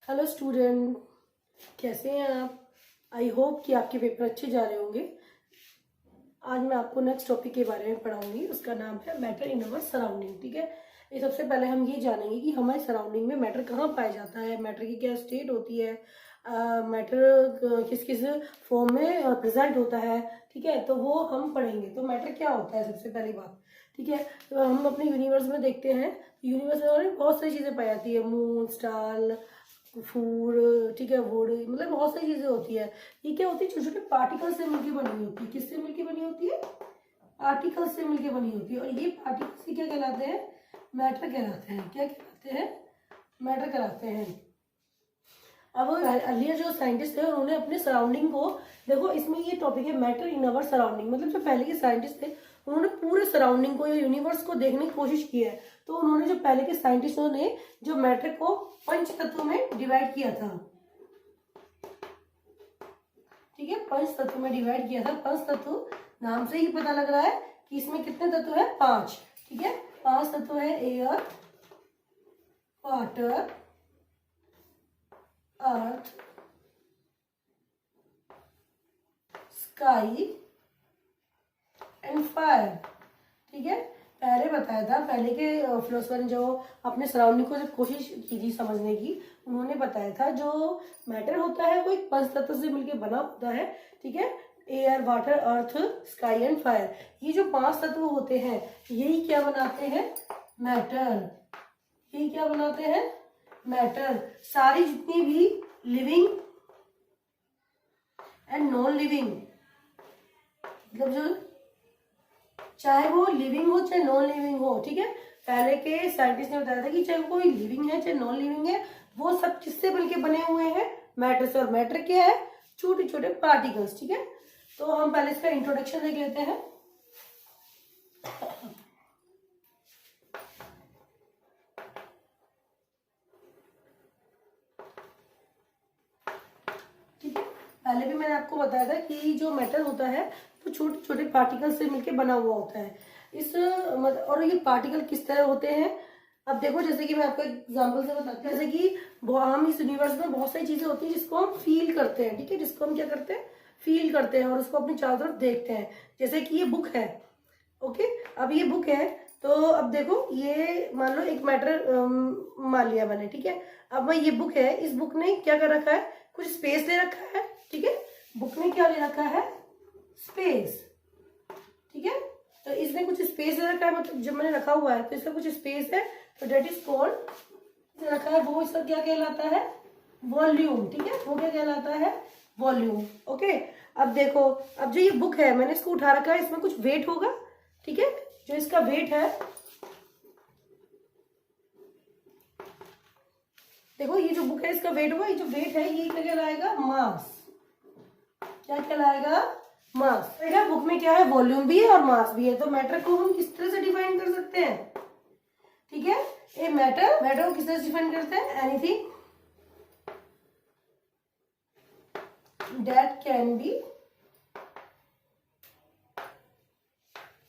Hello student, कैसे हैं आप। आई होप कि आपके पेपर अच्छे जा रहे होंगे। आज मैं आपको नेक्स्ट टॉपिक के बारे में पढ़ाऊंगी। उसका नाम है मैटर इन अवर सराउंडिंग। ठीक है, ये सबसे पहले हम ये जानेंगे कि हमारे सराउंडिंग में मैटर कहाँ पाया जाता है, मैटर की क्या स्टेट होती है, मैटर किस किस फॉर्म में प्रेजेंट होता है। ठीक है, तो वो हम पढ़ेंगे। तो मैटर क्या होता है सबसे पहली बात। ठीक है, तो हम अपने यूनिवर्स में देखते हैं, यूनिवर्स में बहुत सारी चीज़ें पाई जाती है, मून, स्टार, फूड, ठीक है, वुड, मतलब बहुत सारी चीजें होती है। ये क्या होती है, छोटे छोटे पार्टिकल से मिलकर बनी होती है। किससे मिलकर बनी होती है? पार्टिकल से मिलकर बनी होती है। और ये पार्टिकल्स क्या कहलाते हैं? मैटर कहलाते हैं। क्या कहलाते हैं? मैटर कहलाते हैं। अब अर्लियर जो साइंटिस्ट थे उन्होंने अपने सराउंडिंग को, देखो इसमें ये टॉपिक है मैटर इन अवर सराउंडिंग, मतलब जो पहले के साइंटिस्ट थे उन्होंने पूरे सराउंडिंग को या यूनिवर्स को देखने की कोशिश की है। तो उन्होंने, जो पहले के साइंटिस्टों ने जो मैटर को 5 तत्वों में डिवाइड किया था। ठीक है, 5 तत्वों में डिवाइड किया था। 5 तत्व नाम से ही पता लग रहा है कि इसमें कितने तत्व है? 5। ठीक है, 5 तत्व है, air, water, earth, sky and fire. ठीक है, पहले बताया था, पहले के फिलोसफर ने जो अपने सराउंडिंग को जब कोशिश की थी समझने की, उन्होंने बताया था जो मैटर होता है वो एक 5 तत्व से मिलकर बना होता है। ठीक है, air, water, earth, sky and fire, ये जो 5 तत्व होते हैं यही क्या बनाते हैं? मैटर। यही क्या बनाते हैं? मैटर। सारी जितनी भी लिविंग एंड नॉन लिविंग, मतलब जो चाहे वो लिविंग हो चाहे नॉन लिविंग हो, ठीक है, पहले के साइंटिस्ट ने बताया था कि चाहे कोई लिविंग है चाहे नॉन लिविंग है, वो सब किससे मिलके बने हुए हैं? मैटर से। और मैटर क्या है? छोटे छोटे पार्टिकल्स। ठीक है, तो हम पहले इसका इंट्रोडक्शन देख लेते हैं। ठीक है, पहले भी मैंने आपको बताया था कि जो मैटर होता है वो छोटे छोटे पार्टिकल से मिलके बना हुआ होता है। और ये पार्टिकल किस तरह होते हैं? अब देखो, जैसे कि मैं आपको एग्जांपल से बताती हूँ, जैसे कि हम इस यूनिवर्स में बहुत सारी चीजें होती हैं जिसको हम फील करते हैं। ठीक है, जिसको हम क्या करते हैं? फील करते हैं और उसको अपनी चारों तरफ देखते हैं। जैसे कि ये बुक है। ओके, अब ये बुक है, तो अब देखो, ये मान लो एक मैटर मान लिया मैंने। ठीक है, अब मैं, ये बुक है, इस बुक ने क्या कर रखा है? कुछ स्पेस ले रखा है। ठीक है, बुक ने क्या ले रखा है? स्पेस। ठीक है, तो इसने कुछ स्पेस ले रखा है, मतलब जब मैंने रखा हुआ है तो इसका कुछ स्पेस है, तो डेट इज कॉल्ड रखा है, वो इसका क्या कहलाता है? वॉल्यूम। ठीक है, वो क्या कहलाता है? वॉल्यूम। ओके, अब देखो, अब जो ये बुक है मैंने इसको उठा रखा है, इसमें कुछ वेट होगा। ठीक है, जो इसका वेट है, देखो ये जो बुक है इसका वेट होगा, ये जो वेट है ये क्या कहलाएगा? मास। क्या कहलाएगा? मास। बुक में क्या है? वॉल्यूम भी है और मास भी है। तो मैटर को हम किस तरह से डिफाइन कर सकते हैं? ठीक है, ये मैटर को किस तरह से डिफाइन करते हैं? Anything that can be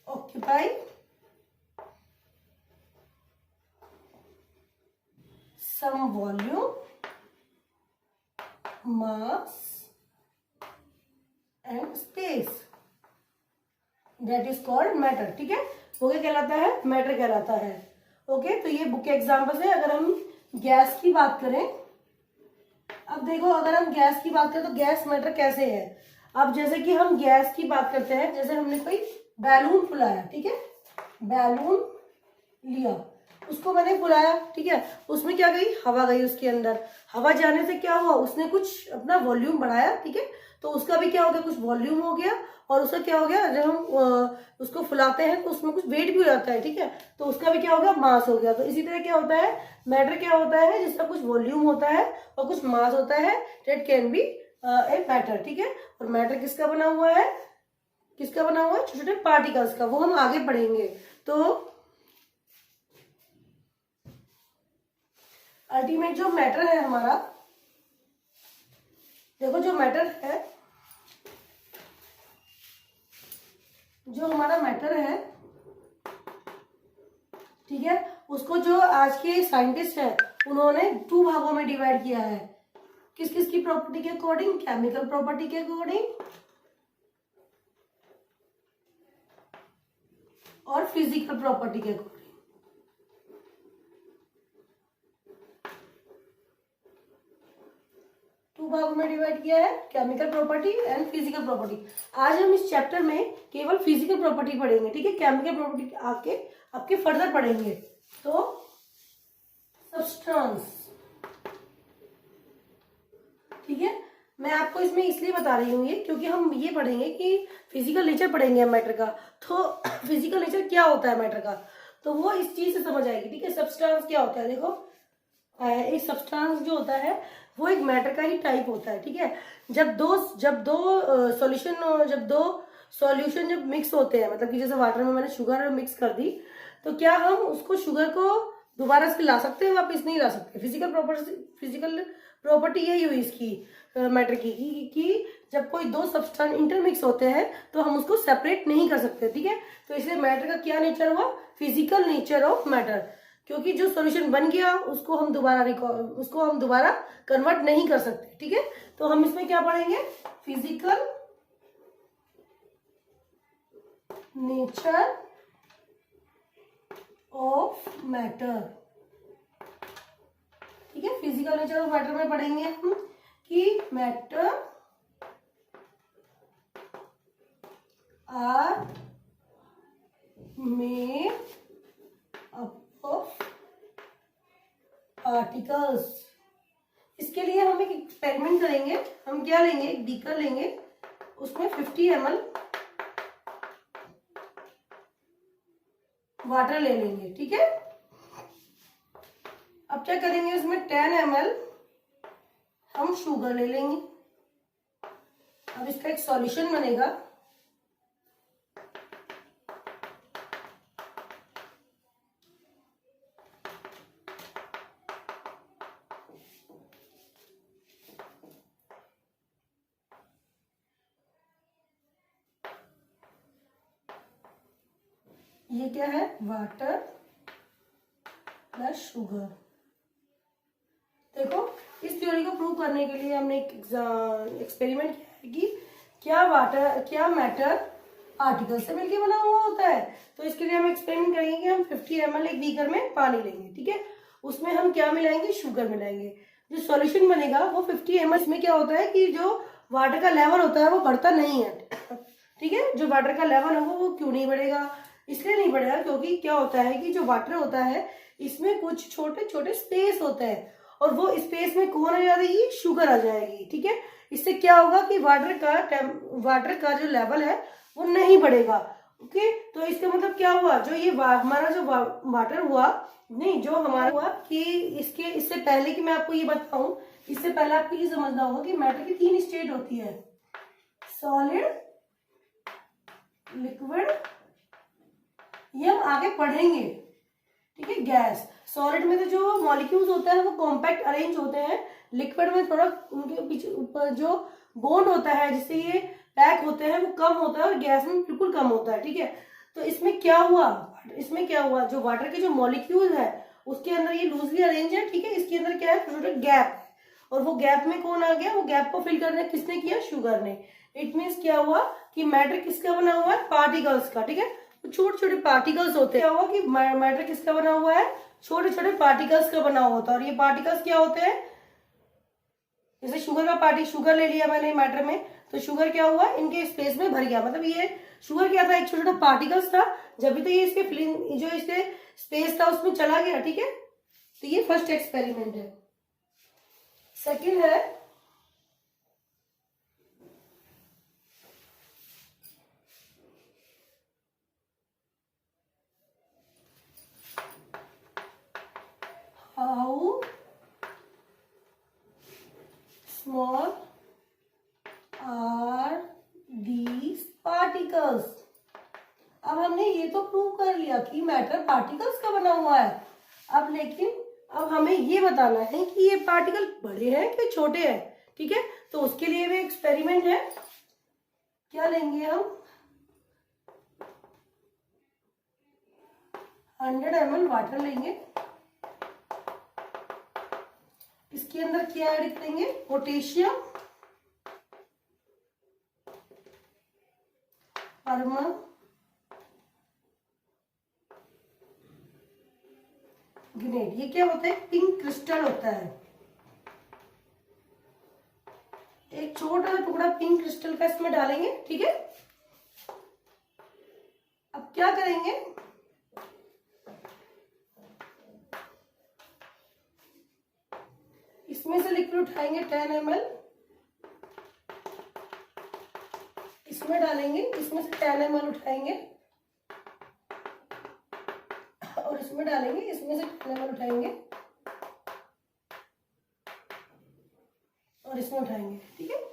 occupy some volume, mass and space, that is called matter. ठीक है, वो क्या कहलाता है? मैटर कहलाता है। ओके, तो ये बुक के एग्जांपल है। अगर हम गैस की बात करें, अब देखो, अगर हम गैस की बात करें तो गैस मैटर कैसे है? अब जैसे कि हम गैस की बात करते हैं, जैसे हमने कोई बैलून फुलाया। ठीक है, बैलून लिया, उसको मैंने फुलाया। ठीक है, उसमें क्या गई? हवा गई उसके अंदर। हवा जाने से क्या हुआ? उसने कुछ अपना वॉल्यूम बढ़ाया। ठीक है, तो उसका भी क्या हो गया? कुछ वॉल्यूम हो गया। और उसका क्या हो गया? जब हम उसको फुलाते हैं तो उसमें कुछ वेट भी हो जाता है। ठीक है, तो उसका भी क्या हो गया? मास हो गया। तो इसी तरह क्या होता है? मैटर क्या होता है? जिसका कुछ वॉल्यूम होता है और कुछ मास होता है, that can be a matter. ठीक है, और मैटर किसका बना हुआ है? किसका बना हुआ है? छोटे छोटे पार्टिकल्स का। वो हम आगे पढ़ेंगे। तो अल्टीमेट जो मैटर है हमारा, देखो जो मैटर है, जो हमारा मैटर है, ठीक है, उसको जो आज के साइंटिस्ट है उन्होंने 2 भागों में डिवाइड किया है। किस किस की प्रॉपर्टी के अकॉर्डिंग? केमिकल प्रॉपर्टी के अकॉर्डिंग और फिजिकल प्रॉपर्टी के अकॉर्डिंग। टू भागों में डिवाइड किया है, chemical property and physical property. आज हम इस चैप्टर में केवल फिजिकल प्रॉपर्टी पढ़ेंगे, ठीक है। केमिकल प्रॉपर्टी आके आपके फर्दर पढ़ेंगे। तो सब्सटेंस, ठीक है। मैं आपको इसमें इसलिए बता रही हूँ ये, क्योंकि हम ये पढ़ेंगे कि फिजिकल नेचर पढ़ेंगे मैटर का, तो फिजिकल नेचर क्या होता है मैटर का, तो वो इस चीज से समझ आएगी, ठीक है। सब्सटेंस क्या होता है, देखो एक सब्सटेंस जो होता है वो एक मैटर का ही टाइप होता है, ठीक है। जब दो सॉल्यूशन जब मिक्स होते हैं, मतलब कि जैसे वाटर में मैंने शुगर मिक्स कर दी, तो क्या हम उसको शुगर को दोबारा से ला सकते हैं? वापस नहीं ला सकते। फिजिकल प्रॉपर्टी यही हुई इसकी मैटर की कि जब कोई दो सब्सटेंस इंटरमिक्स होते हैं तो हम उसको सेपरेट नहीं कर सकते, ठीक है। तो इसलिए मैटर का क्या नेचर हुआ? फिजिकल नेचर ऑफ मैटर, क्योंकि जो सॉल्यूशन बन गया उसको हम दोबारा कन्वर्ट नहीं कर सकते, ठीक है। तो हम इसमें क्या पढ़ेंगे? फिजिकल नेचर ऑफ मैटर, ठीक है। फिजिकल नेचर ऑफ मैटर में पढ़ेंगे हम कि matter are made up of particles. इसके लिए हम एक एक्सपेरिमेंट करेंगे। हम क्या लेंगे? एक बीकर लेंगे, उसमें 50 ml वाटर ले लेंगे, ठीक है। अब क्या करेंगे? उसमें 10 ml हम शुगर ले लेंगे। अब इसका एक सॉल्यूशन बनेगा। ये क्या है? Water plus sugar. देखो, इस थ्योरी को प्रूव करने के लिए हमने एक एक्सपेरिमेंट किया है कि क्या मैटर पार्टिकल से मिलकर बना हुआ होता है। तो इसके लिए हम एक्सपेरिमेंट करेंगे कि हम 50 ml एक बीकर में पानी लेंगे, ठीक है। उसमें हम क्या मिलाएंगे? शुगर मिलाएंगे। जो सॉल्यूशन बनेगा वो 50 ml में क्या होता है कि जो वाटर का लेवल होता है वो बढ़ता नहीं है, ठीक है। जो वाटर का लेवल है वो क्यों नहीं बढ़ेगा? इसलिए नहीं बढ़ेगा क्योंकि क्या होता है कि जो वाटर होता है इसमें कुछ छोटे छोटे स्पेस होते हैं, और वो स्पेस में कौन आ जाएगी? शुगर आ जाएगी, ठीक है। इससे क्या होगा कि वाटर का जो लेवल है वो नहीं बढ़ेगा, ओके। तो इसका मतलब क्या हुआ? जो ये हमारा जो वाटर हुआ, नहीं, जो हमारा हुआ कि इससे पहले कि मैं आपको ये बताऊं, इससे पहले आपको ये समझना होगा कि मैटर की 3 स्टेट होती है: सॉलिड, लिक्विड, ये हम आगे पढ़ेंगे, ठीक है। गैस, सॉलिड में तो जो मॉलिक्यूल्स होता है वो कॉम्पैक्ट अरेंज होते हैं। लिक्विड में थोड़ा उनके पीछे ऊपर जो बॉन्ड होता है जिससे ये पैक होते हैं वो कम होता है, और गैस में बिल्कुल कम होता है, ठीक है। तो इसमें क्या हुआ? जो वाटर के जो मॉलिक्यूल है उसके अंदर ये लूजली अरेंज है, ठीक है। इसके अंदर क्या है? छोटे छोटे गैप है, और वो गैप में कौन आ गया? वो गैप को फिल करने किसने किया? शुगर ने। इट मीन्स क्या हुआ कि मैटर किसका बना हुआ है? पार्टिकल्स का, ठीक है। छोटे छोटे पार्टिकल्स होते हैं। क्या हुआ कि मैटर किसका बना हुआ है? छोटे छोटे पार्टिकल्स का बना हुआ होता है। और ये पार्टिकल्स क्या होते हैं? जैसे शुगर ले लिया मैंने मैटर में, तो शुगर क्या हुआ? इनके स्पेस में भर गया। मतलब ये शुगर क्या था? एक छोटा छोटा पार्टिकल्स था, जब भी तो ये इसके जो इसके स्पेस था उसमें चला गया, ठीक है। तो ये फर्स्ट एक्सपेरिमेंट है। सेकेंड है how small are these particles. अब हमने ये तो प्रूव कर लिया कि मैटर पार्टिकल्स का बना हुआ है। अब हमें ये बताना है कि ये पार्टिकल बड़े हैं कि छोटे हैं, ठीक है। तो उसके लिए भी एक्सपेरिमेंट है। क्या लेंगे हम? 100 ml वाटर लेंगे, इसके अंदर क्या ऐड करेंगे, पोटेशियम परमंगनेट। ये क्या होता है, पिंक क्रिस्टल होता है। एक छोटा सा टुकड़ा पिंक क्रिस्टल का इसमें डालेंगे, ठीक है। अब क्या करेंगे, इसमें से लिक्विड उठाएंगे 10 ml, इसमें डालेंगे, इसमें से 10 ml उठाएंगे और इसमें डालेंगे, इसमें से 10 ml उठाएंगे और इसमें उठाएंगे, ठीक है।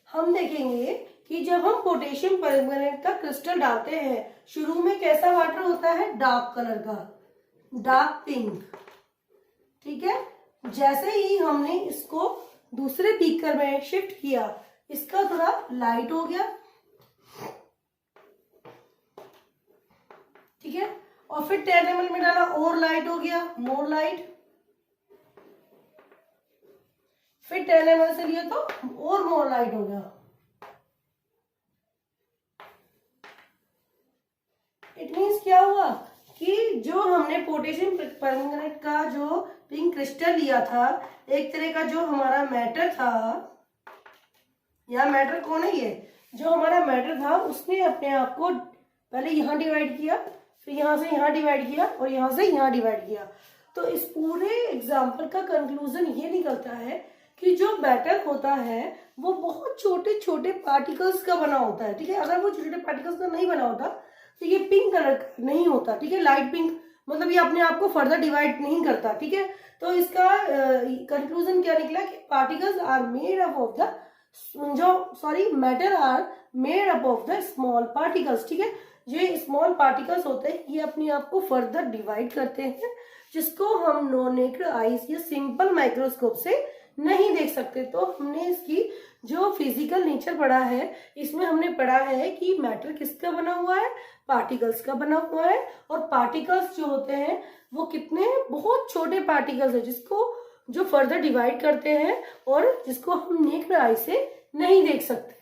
हम देखेंगे कि जब हम पोटेशियम परमंगनेट का क्रिस्टल डालते हैं, शुरू में कैसा वाटर होता है, डार्क कलर का, डार्क पिंक, ठीक है। जैसे ही हमने इसको दूसरे बीकर में शिफ्ट किया, इसका थोड़ा लाइट हो गया, ठीक है। और फिर 10 ml में डाला और लाइट हो गया, मोर लाइट। फिर 10 ml से लिया तो और मोर लाइट हो गया। इट मीन्स क्या हुआ कि जो हमने पोटेशियम परमंगनेट का जो पिंक क्रिस्टल लिया था, एक तरह का जो हमारा मैटर था, या मैटर कौन है, ये जो हमारा मैटर था, उसने अपने आप को पहले यहां डिवाइड किया, फिर यहां से यहां डिवाइड किया और यहां से यहां डिवाइड किया। तो इस पूरे एग्जाम्पल का कंक्लूजन ये निकलता है कि जो बैटर होता है वो बहुत छोटे छोटे पार्टिकल्स का बना होता है, ठीक है। अगर वो छोटे छोटे पार्टिकल्स का नहीं बना होता तो ये पिंक कलर का नहीं होता, ठीक है, लाइट पिंक, मतलब ये अपने आप को फर्दर डिवाइड नहीं करता, ठीक है। तो इसका कंक्लूजन क्या निकला कि particles are made up of the matter are made up of the small particles, ठीक है। ये स्मॉल पार्टिकल्स होते हैं, ये अपने आप को फर्दर डिवाइड करते हैं, जिसको हम नॉन नेकेड आईज या सिंपल माइक्रोस्कोप से नहीं देख सकते। तो हमने इसकी जो फिजिकल नेचर पढ़ा है, इसमें हमने पढ़ा है कि मैटर किसका बना हुआ है, पार्टिकल्स का बना हुआ है। और पार्टिकल्स जो होते हैं वो कितने बहुत छोटे पार्टिकल्स है, जिसको जो फर्दर डिवाइड करते हैं और जिसको हम नेकेड आई से नहीं देख सकते,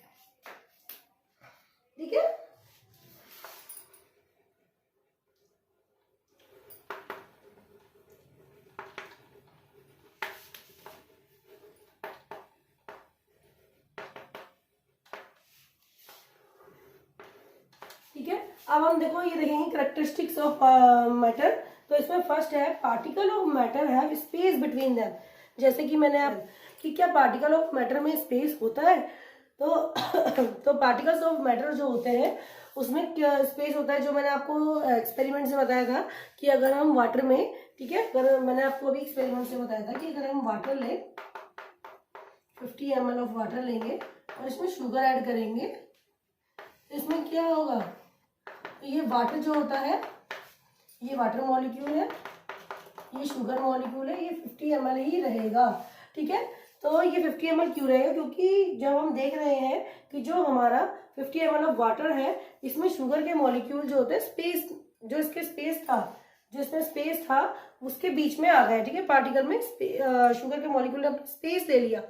ठीक है। ठीक है, अब हम देखो ये देखेंगे कैरेक्टरिस्टिक्स ऑफ मैटर। तो इसमें फर्स्ट है particle of matter have space between them. जैसे कि मैंने आप कि क्या पार्टिकल ऑफ मैटर में स्पेस होता है, तो पार्टिकल्स ऑफ मैटर जो होते हैं उसमें क्या स्पेस होता है, जो मैंने आपको एक्सपेरिमेंट से बताया था कि अगर हम वाटर में, ठीक है, अगर मैंने आपको अभी एक्सपेरिमेंट से बताया था कि अगर हम वाटर लें, 50 ml ऑफ वाटर लेंगे और इसमें शुगर ऐड करेंगे, तो इसमें क्या होगा, ये वाटर जो होता है, ये वाटर मॉलिक्यूल है, ये शुगर मॉलिक्यूल है, ये 50 ml ही रहेगा, ठीक है। तो ये 50 ml क्यों रहेगा, क्योंकि जब हम देख रहे हैं कि जो हमारा 50 ml ऑफ वाटर है, इसमें शुगर के मॉलिक्यूल जो होते हैं, स्पेस जो इसके स्पेस था, जो इसमें स्पेस था उसके बीच में आ गया, ठीक है। पार्टिकल में शुगर के मॉलिक्यूल ने स्पेस ले लिया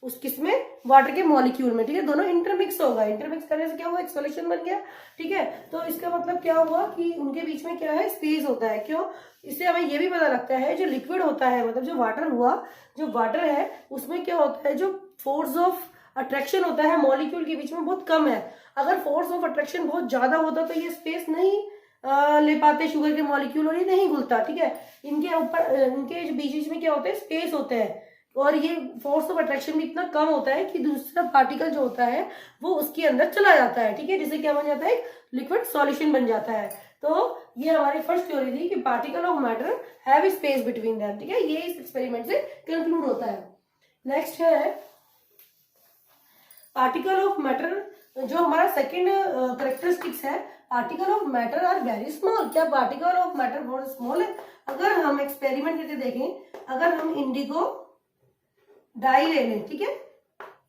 उस किसमें, वाटर के मॉलिक्यूल में, ठीक है। दोनों इंटरमिक्स होगा, इंटरमिक्स करने से क्या हुआ, एक सॉल्यूशन बन गया, ठीक है। तो इसका मतलब क्या हुआ कि उनके बीच में क्या है, स्पेस होता है। क्यों, इससे हमें ये भी पता लगता है जो लिक्विड होता है, मतलब जो वाटर हुआ, जो वाटर है उसमें क्या होता है, जो फोर्स ऑफ अट्रैक्शन होता है मॉलिक्यूल के बीच में बहुत कम है। अगर फोर्स ऑफ अट्रैक्शन बहुत ज्यादा होता तो ये स्पेस नहीं ले पाते शुगर के मॉलिक्यूल और ये नहीं घुलता, ठीक है। इनके ऊपर इनके बीच बीच में क्या होता है, स्पेस होते हैं, और ये फोर्स ऑफ अट्रैक्शन भी इतना कम होता है कि दूसरा पार्टिकल जो होता है वो उसके अंदर चला जाता है, ठीक है, जिससे क्या बन जाता है, लिक्विड सॉल्यूशन बन जाता है। तो ये हमारी फर्स्ट थ्योरी थी कि particle of matter have space between them, ठीक है। ये इस एक्सपेरिमेंट से कंक्लूड होता है। नेक्स्ट है पार्टिकल ऑफ मैटर, जो हमारा सेकेंड करेक्टरिस्टिक्स है, particle of matter are very small. क्या पार्टिकल ऑफ मैटर बहुत स्मॉल है? अगर हम एक्सपेरिमेंट करके देखें, अगर हम इंडिगो डाई ले लें, ठीक है,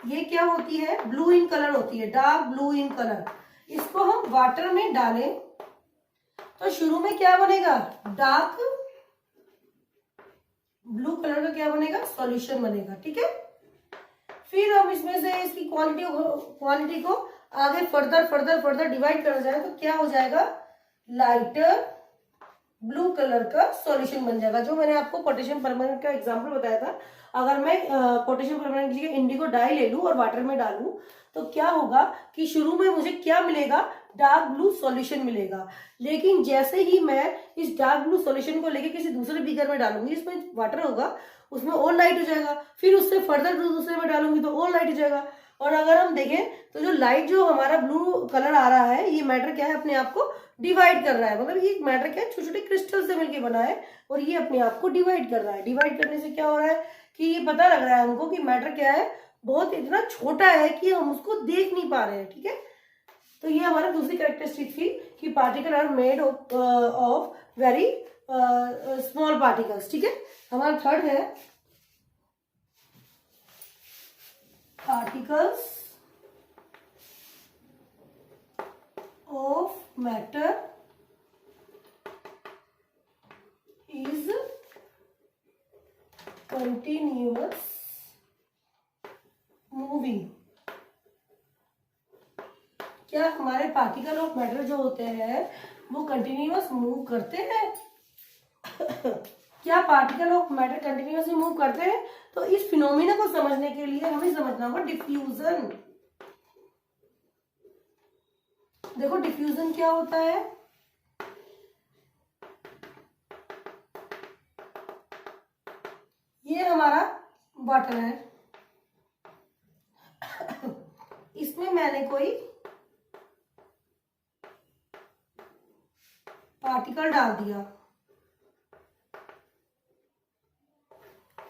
ये क्या होती है, ब्लू इन कलर होती है, डार्क ब्लू इन कलर। इसको हम वाटर में डालें तो शुरू में क्या बनेगा, डार्क ब्लू कलर का क्या बनेगा, सॉल्यूशन बनेगा, ठीक है। फिर हम इसमें से इसकी क्वांटिटी को आगे फर्दर डिवाइड करा जाए तो क्या हो जाएगा, लाइटर ब्लू कलर का सॉल्यूशन बन जाएगा। जो मैंने आपको पोटेशियम परमानेंट का एग्जांपल बताया था, अगर मैं पोटेशियम परमानेंट की जगह इंडिगो डाई ले लूं और वाटर में डालूं तो क्या होगा कि शुरू में मुझे क्या मिलेगा, डार्क ब्लू सॉल्यूशन मिलेगा। लेकिन जैसे ही मैं इस डार्क ब्लू सॉल्यूशन को लेके किसी दूसरे बीकर में डालूंगी, इसमें वाटर होगा, उसमें और लाइट हो जाएगा। फिर उससे फर्दर दूसरे में डालूंगी तो और लाइट हो जाएगा। और अगर हम देखें तो जो लाइट जो हमारा ब्लू कलर आ रहा है, ये मैटर क्या है, अपने आप को डिवाइड कर रहा है। मतलब ये मैटर क्या है, छोटे छोटे क्रिस्टल से मिलकर बना है और ये अपने आप को डिवाइड कर रहा है। डिवाइड करने से क्या हो रहा है कि ये पता लग रहा है हमको कि मैटर क्या है, बहुत इतना छोटा है कि हम उसको देख नहीं पा रहे हैं, ठीक है। तो ये हमारा दूसरी कैरेक्टरिस्टिक थी कि particle are made of very small particles, ठीक है। हमारा थर्ड है particles of matter is continuous moving। क्या हमारे पार्टिकल ऑफ मैटर जो होते हैं वो कंटिन्यूअस मूव करते हैं? क्या particle of matter continuously move करते हैं? तो इस फिनोमिना को समझने के लिए हमें समझना होगा डिफ्यूजन। देखो डिफ्यूजन क्या होता है, ये हमारा वाटर है, इसमें मैंने कोई पार्टिकल डाल दिया,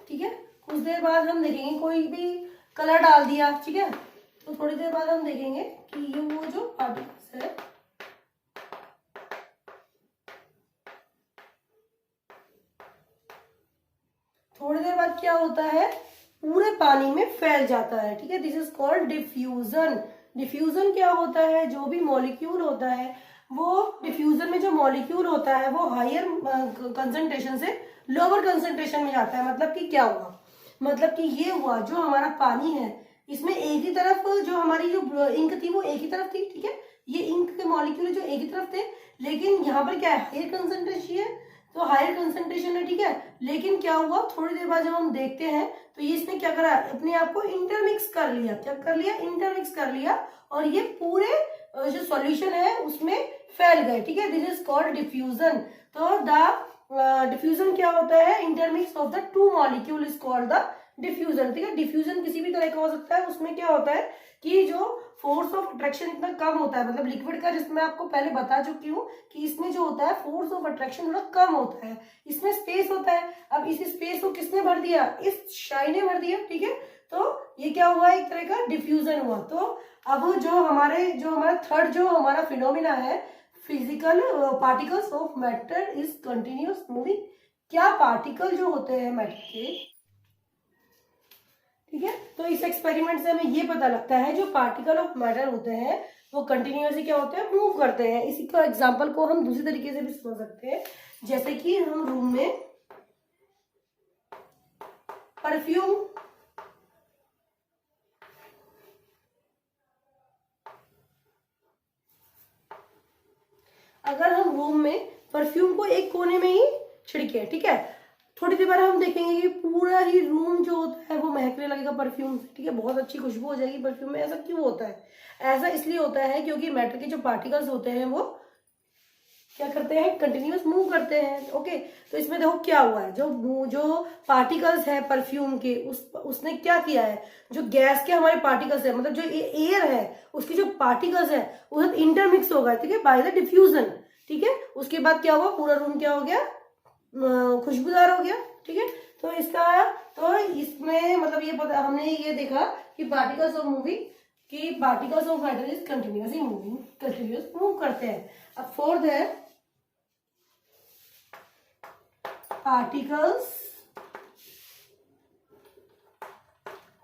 ठीक है। कुछ देर बाद हम देखेंगे कोई भी कलर डाल दिया, ठीक है। तो थोड़ी देर बाद हम देखेंगे कि ये वो जो पार्टिकल्स है थोड़ी देर बाद क्या होता है, पूरे पानी में फैल जाता है, ठीक है। This is called diffusion. Diffusion क्या होता है, जो भी मॉलिक्यूल होता है वो डिफ्यूजन में जो मॉलिक्यूल होता है वो हायर कंसंट्रेशन से लोअर कंसंट्रेशन में जाता है। मतलब कि क्या हुआ, मतलब कि ये हुआ जो हमारा पानी है इसमें एक ही तरफ जो हमारी जो इंक थी वो एक ही तरफ थी, ठीक है। ये इंक के मॉलिक्यूल जो एक ही तरफ थे, लेकिन यहाँ पर क्या है, हायर कंसंट्रेशन है, तो हायर कंसंट्रेशन है, ठीक है। लेकिन क्या हुआ, थोड़ी देर बाद जब हम देखते हैं तो ये इसने क्या करा, अपने आप को इंटरमिक्स कर लिया। क्या कर लिया, इंटरमिक्स कर लिया, और ये पूरे जो सॉल्यूशन है उसमें फैल गए, ठीक है। This is called diffusion. तो द डिफ्यूजन क्या होता है, intermix of the two molecule is called the diffusion, ठीक है। डिफ्यूजन किसी भी तरह का हो सकता है, उसमें क्या होता है कि जो फोर्स ऑफ अट्रैक्शन इतना कम होता है, मतलब लिक्विड का, जिसमें आपको पहले बता चुकी हूँ कि इसमें जो होता है फोर्स ऑफ अट्रैक्शन थोड़ा कम होता है, इसमें स्पेस होता है। अब इस स्पेस को किसने भर दिया, इस शाई ने भर दिया, ठीक है। तो ये क्या हुआ, एक तरह का डिफ्यूजन हुआ। तो अब जो हमारा थर्ड जो हमारा फिनोमिना है, physical particles of matter is continuous moving. क्या पार्टिकल जो होते हैं मैटर के, ठीक है, तो इस एक्सपेरिमेंट से हमें ये पता लगता है जो पार्टिकल ऑफ मैटर होते हैं वो कंटिन्यूअसली क्या होते हैं, मूव करते हैं। इसी का एग्जांपल को हम दूसरी तरीके से भी समझ सकते हैं, जैसे कि हम रूम में परफ्यूम अगर हम रूम में परफ्यूम को एक कोने में ही छिड़के, ठीक है, थोड़ी देर बाद हम देखेंगे कि पूरा ही रूम जो होता है वो महकने लगेगा परफ्यूम से, ठीक है, बहुत अच्छी खुशबू हो जाएगी परफ्यूम में। ऐसा क्यों होता है, ऐसा इसलिए होता है क्योंकि मैटर के जो पार्टिकल्स होते हैं वो क्या करते हैं, कंटिन्यूअस मूव करते हैं, ओके। तो इसमें देखो क्या हुआ है, जो पार्टिकल्स है परफ्यूम के, उसने क्या किया है, जो गैस के हमारे पार्टिकल्स है, मतलब जो एयर है उसकी जो पार्टिकल्स है वो सब इंटरमिक्स हो गए, ठीक है, बाय द डिफ्यूजन, ठीक है। उसके बाद क्या हुआ, पूरा रूम क्या हो गया, खुशबूदार हो गया, ठीक है। तो इसमें मतलब ये पता, हमने ये देखा कि पार्टिकल्स ऑफ मूविंग, कि particles of matter is continuously moving, continuous move करते हैं। अब फोर्थ है पार्टिकल्स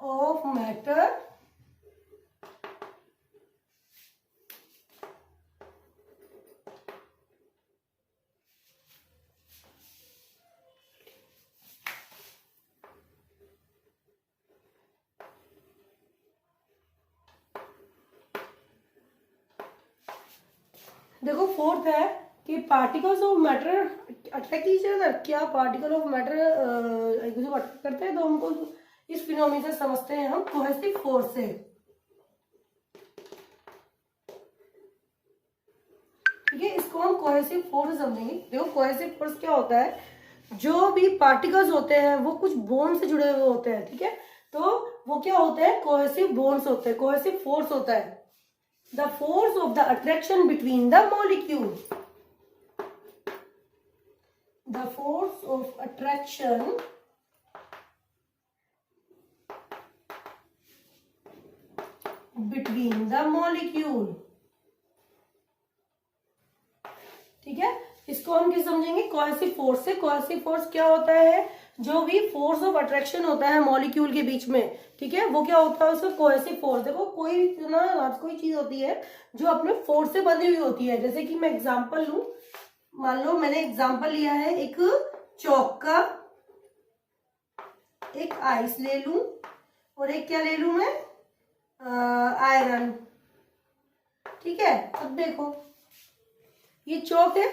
ऑफ मैटर देखो फोर्थ है कि particles of matter attract each other. क्या पार्टिकल ऑफ मैटर एक दूसरे को अट्रैक्ट करते हैं? तो हमको इस फिनोमिना से समझते हैं हम कोहेसिव फोर्स से। ठीक है, इसको हम कोहेसिव फोर्स समझेंगे। देखो कोहेसिव फोर्स क्या होता है, जो भी पार्टिकल्स होते हैं वो कुछ बॉन्ड से जुड़े हुए होते हैं। ठीक है, तो वो क्या होते हैं, कोहेसिव बॉन्ड्स होते हैं, कोहेसिव फोर्स होता है। The force of the attraction between the molecule, the force of attraction between the molecule. ठीक है, इसको हम क्या समझेंगे, कोहेसिव फोर्स से। कोहेसिव फोर्स क्या होता है, जो भी फोर्स ऑफ अट्रैक्शन होता है मॉलिक्यूल के बीच में, ठीक है, वो क्या होता है उसका कोहेसिव फोर्स। देखो कोई ना कोई चीज होती है जो अपने फोर्स से बनी हुई होती है। जैसे कि मैं एग्जांपल लूं, मान लो मैंने एग्जांपल लिया है एक चौक का, एक आइस ले लूं और एक क्या ले लूं मैं, आयरन। ठीक है, अब देखो ये चौक है,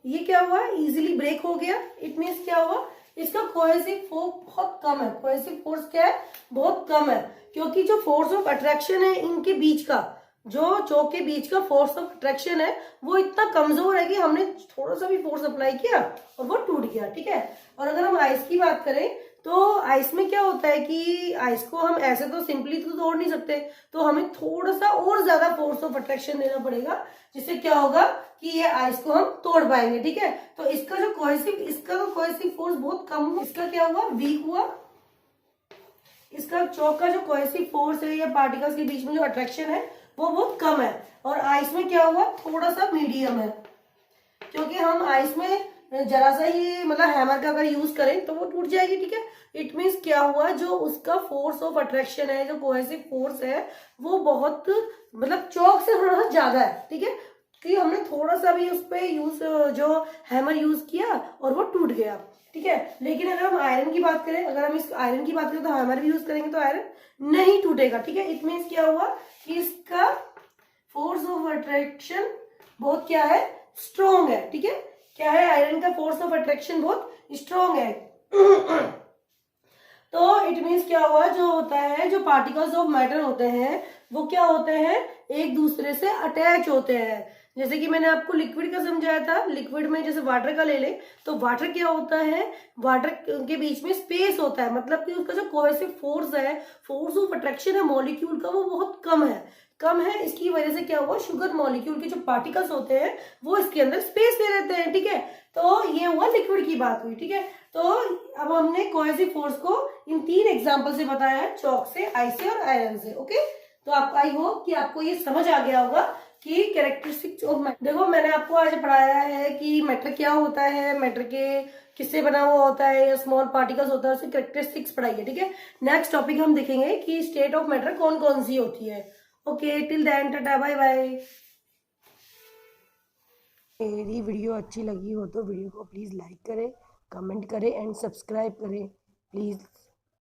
ये क्या हुआ, इजीली ब्रेक हो गया। इट मीन्स क्या हुआ, इसका कोहेसिव फोर्स बहुत कम है। कोहेसिव फोर्स क्या है, बहुत कम है, क्योंकि जो फोर्स ऑफ अट्रैक्शन है इनके बीच का, जो चौक के बीच का फोर्स ऑफ अट्रैक्शन है वो इतना कमजोर है कि हमने थोड़ा सा भी फोर्स अप्लाई किया और वो टूट गया। ठीक है, और अगर हम आइस की बात करें तो आइस में क्या होता है कि आइस को हम ऐसे तो सिंपली तो तोड़ नहीं सकते, तो हमें थोड़ा सा और ज्यादा फोर्स ऑफ अट्रैक्शन देना पड़ेगा, जिससे क्या होगा कि ये आइस को हम तोड़ पाएंगे। ठीक है, तो इसका जो कोहेसिव फोर्स बहुत कम हुआ, इसका क्या हुआ, वीक हुआ। इसका चौक का जो कोहेसिव फोर्स है या पार्टिकल्स के बीच में जो अट्रैक्शन है वो बहुत कम है, और आइस में क्या हुआ, थोड़ा सा मीडियम है। क्योंकि हम आइस में जरा सा ही मतलब हैमर का अगर यूज करें तो वो टूट जाएगी। ठीक है, इट मीन्स क्या हुआ, जो उसका फोर्स ऑफ अट्रैक्शन है, जो कोहेसिव फोर्स है, वो बहुत मतलब चौक से थोड़ा सा ज्यादा है। ठीक है, कि हमने थोड़ा सा भी उस पर यूज जो हैमर यूज किया और वो टूट गया। ठीक है, लेकिन अगर हम आयरन की बात करें, अगर हम इस आयरन की बात करें तो हैमर भी यूज करेंगे तो आयरन नहीं टूटेगा। ठीक है, इट मीन्स क्या हुआ कि इसका फोर्स ऑफ अट्रैक्शन बहुत क्या है, स्ट्रॉन्ग है। ठीक है, क्या है, आयरन का फोर्स ऑफ अट्रैक्शन बहुत स्ट्रॉन्ग है। तो इट मीन्स क्या हुआ, जो होता है, जो पार्टिकल्स ऑफ मैटर होते हैं वो क्या होते हैं, एक दूसरे से अटैच होते हैं। जैसे कि मैंने आपको लिक्विड का समझाया था, लिक्विड में जैसे वाटर का ले ले तो वाटर क्या होता है, वाटर के बीच में स्पेस होता है, मतलब कि उसका जो कोहेसिव फोर्स है, फोर्स ऑफ अट्रैक्शन है मॉलिक्यूल का, वो बहुत कम है। इसकी वजह से क्या हुआ, शुगर मॉलिक्यूल के जो पार्टिकल्स होते हैं वो इसके अंदर स्पेस ले लेते हैं। ठीक है, तो ये हुआ लिक्विड की बात हुई। ठीक है, तो अब हमने कोहेसिव फोर्स को इन 3 एग्जांपल से बताया है, चौक से, आइस से और आयरन से। ओके, तो आप आई होप कि आपको ये समझ आ गया होगा कि कैरेक्टरिस्टिक्स ऑफ मैटर। देखो मैंने आपको आज पढ़ाया है कि मैटर क्या होता है, मैटर के किससे बना हुआ होता है या स्मॉल पार्टिकल्स होता है, उसकी कैरेक्टरिस्टिक्स पढ़ाई है। ठीक है, नेक्स्ट टॉपिक हम देखेंगे कि स्टेट ऑफ मैटर कौन कौन सी होती है। Okay, till then tata bye bye. मेरी वीडियो अच्छी लगी हो तो वीडियो को प्लीज लाइक करें, कमेंट करें एंड सब्सक्राइब करें प्लीज।